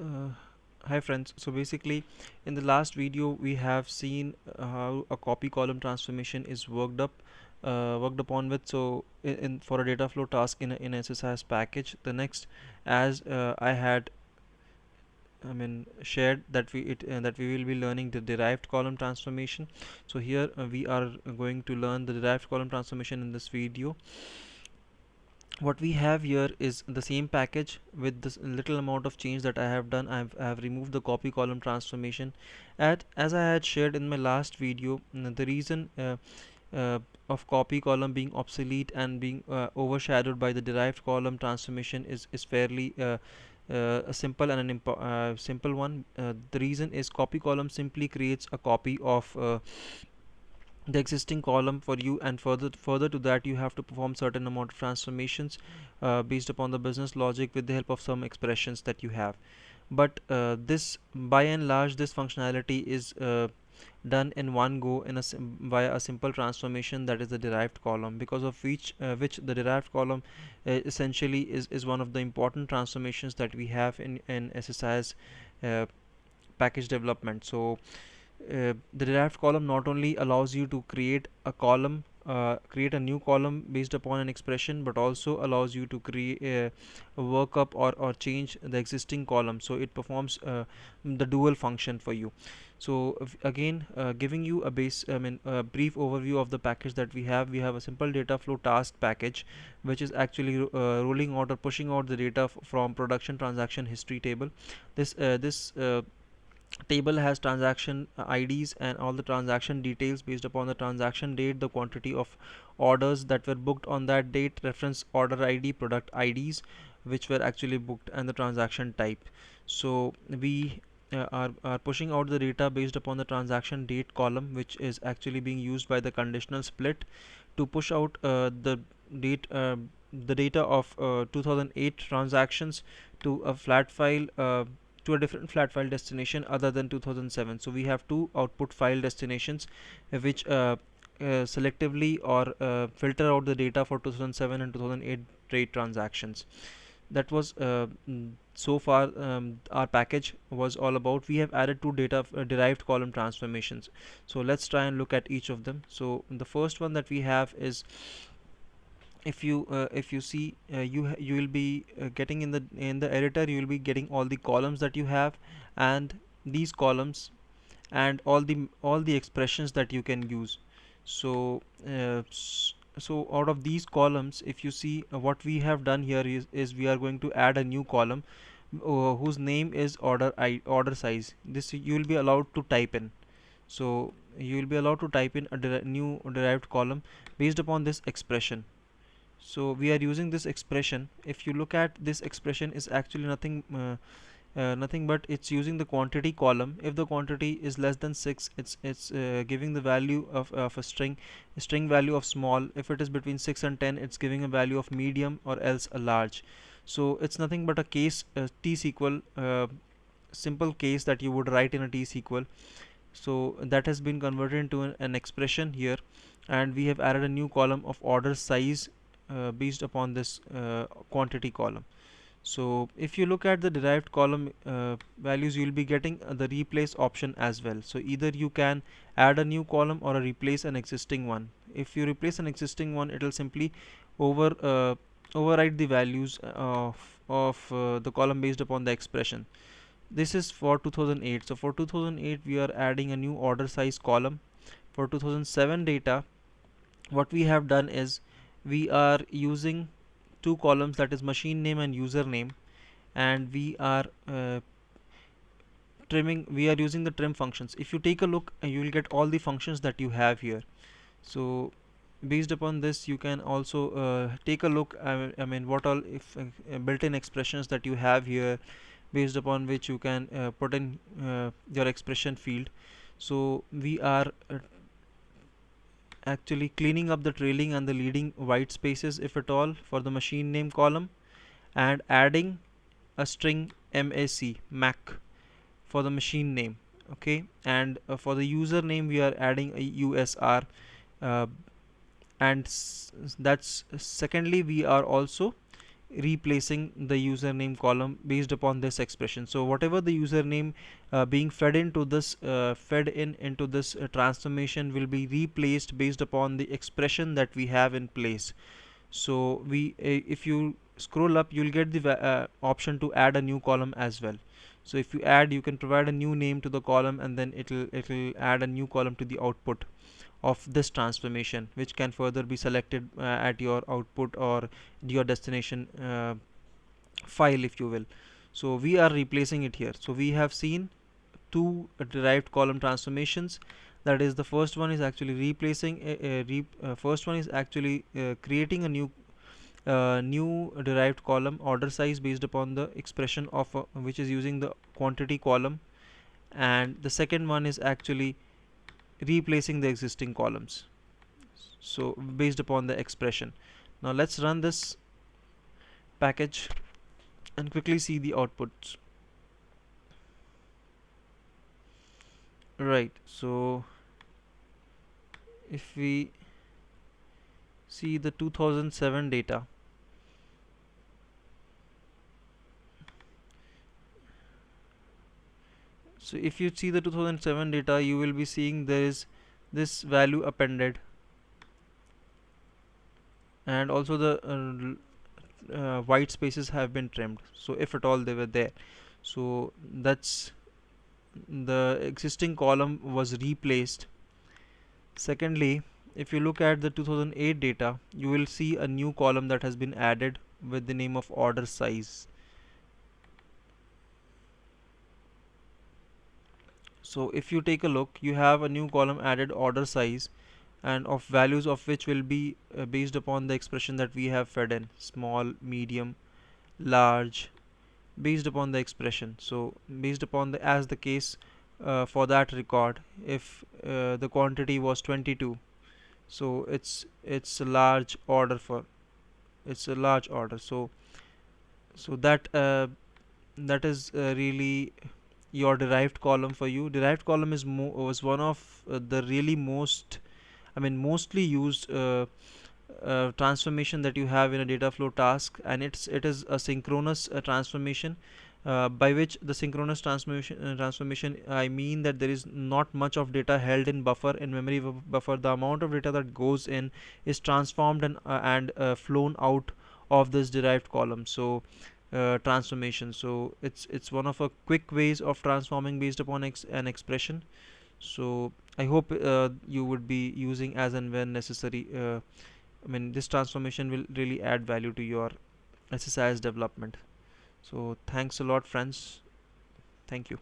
Uh, Hi friends, so basically in the last video we have seen how a copy column transformation is worked upon with. So for a data flow task in SSIS package, the next, as I had shared that we will be learning the derived column transformation. So here we are going to learn the derived column transformation in this video. What we have here is the same package with this little amount of change that I have done. I have removed the copy column transformation. As I had shared in my last video, the reason uh, of copy column being obsolete and being overshadowed by the derived column transformation is fairly a simple and an simple one. The reason is copy column simply creates a copy of the existing column for you, and further to that you have to perform certain amount of transformations based upon the business logic with the help of some expressions that you have. But this, by and large, this functionality is done in one go via a simple transformation, that is the derived column, because of which the derived column essentially is one of the important transformations that we have in SSIS uh, package development. So the derived column not only allows you to create create a new column based upon an expression, but also allows you to create work up or change the existing column, so it performs the dual function for you. So again, giving you a brief overview of the package that we have a simple data flow task package, which is actually rolling out or pushing out the data from production transaction history table. This table has transaction IDs and all the transaction details based upon the transaction date, the quantity of orders that were booked on that date, reference order ID, product IDs which were actually booked, and the transaction type. So we are pushing out the data based upon the transaction date column, which is actually being used by the conditional split to push out date the data of 2008 transactions to a flat file, to a different flat file destination other than 2007. So we have two output file destinations which selectively or filter out the data for 2007 and 2008 trade transactions. That was so far our package was all about. We have added two data derived column transformations. So let's try and look at each of them. So the first one that we have is, if you see, you will be getting in the editor, you will be getting all the columns that you have, and these columns, and all the expressions that you can use. So so out of these columns, if you see, what we have done here is we are going to add a new column whose name is order size. This you will be allowed to type in. So you will be allowed to type in a new derived column based upon this expression. So we are using this expression. If you look at this expression, is actually nothing but it's using the quantity column. If the quantity is less than 6, it's giving the value of a string value of small. If it is between 6 and 10, it's giving a value of medium, or else a large. So it's nothing but a case T-SQL, simple case that you would write in a T-SQL. So that has been converted into an expression here, and we have added a new column of order size based upon this quantity column. So if you look at the derived column values, you will be getting the replace option as well. So either you can add a new column or replace an existing one. If you replace an existing one, it will simply override the values of the column based upon the expression. This is for 2008. So for 2008 we are adding a new order size column. For 2007 data, what we have done is we are using two columns, that is machine name and username, and we are using the trim functions. If you take a look, you will get all the functions that you have here. So based upon this, you can also take a look, what all if built-in expressions that you have here, based upon which you can put in your expression field. So we are actually cleaning up the trailing and the leading white spaces, if at all, for the machine name column, and adding a string mac for the machine name. Okay, and for the username we are adding a usr, uh, and that's secondly we are also replacing the username column based upon this expression. So whatever the username being fed in into this transformation will be replaced based upon the expression that we have in place. So if you scroll up, you'll get the option to add a new column as well. So if you add, you can provide a new name to the column, and then it'll add a new column to the output of this transformation, which can further be selected at your output or your destination file, if you will. So we are replacing it here. So we have seen two derived column transformations. That is, the first one is actually replacing first one is actually creating a new derived column order size based upon the expression of which is using the quantity column, and the second one is actually replacing the existing columns, so based upon the expression. Now let's run this package and quickly see the outputs. Right, so if we see the 2007 data, so if you see the 2007 data, you will be seeing there is this value appended, and also the white spaces have been trimmed, so if at all they were there. So that's, the existing column was replaced. Secondly, if you look at the 2008 data, you will see a new column that has been added with the name of order size. So if you take a look, you have a new column added, order size, and of values of which will be based upon the expression that we have fed in: small, medium, large, based upon the expression. So based upon the, as the case for that record, if the quantity was 22, so it's a large order for, it's a large order. So that is really your derived column for you. Derived column is was one of the really mostly used transformation that you have in a data flow task, and it is a synchronous transformation, by which the synchronous transformation, I mean that there is not much of data held in buffer, in memory buffer. The amount of data that goes in is transformed and flown out of this derived column. So transformation, so it's one of a quick ways of transforming based upon an expression. So I hope you would be using as and when necessary. This transformation will really add value to your SSIS development. So thanks a lot, friends. Thank you.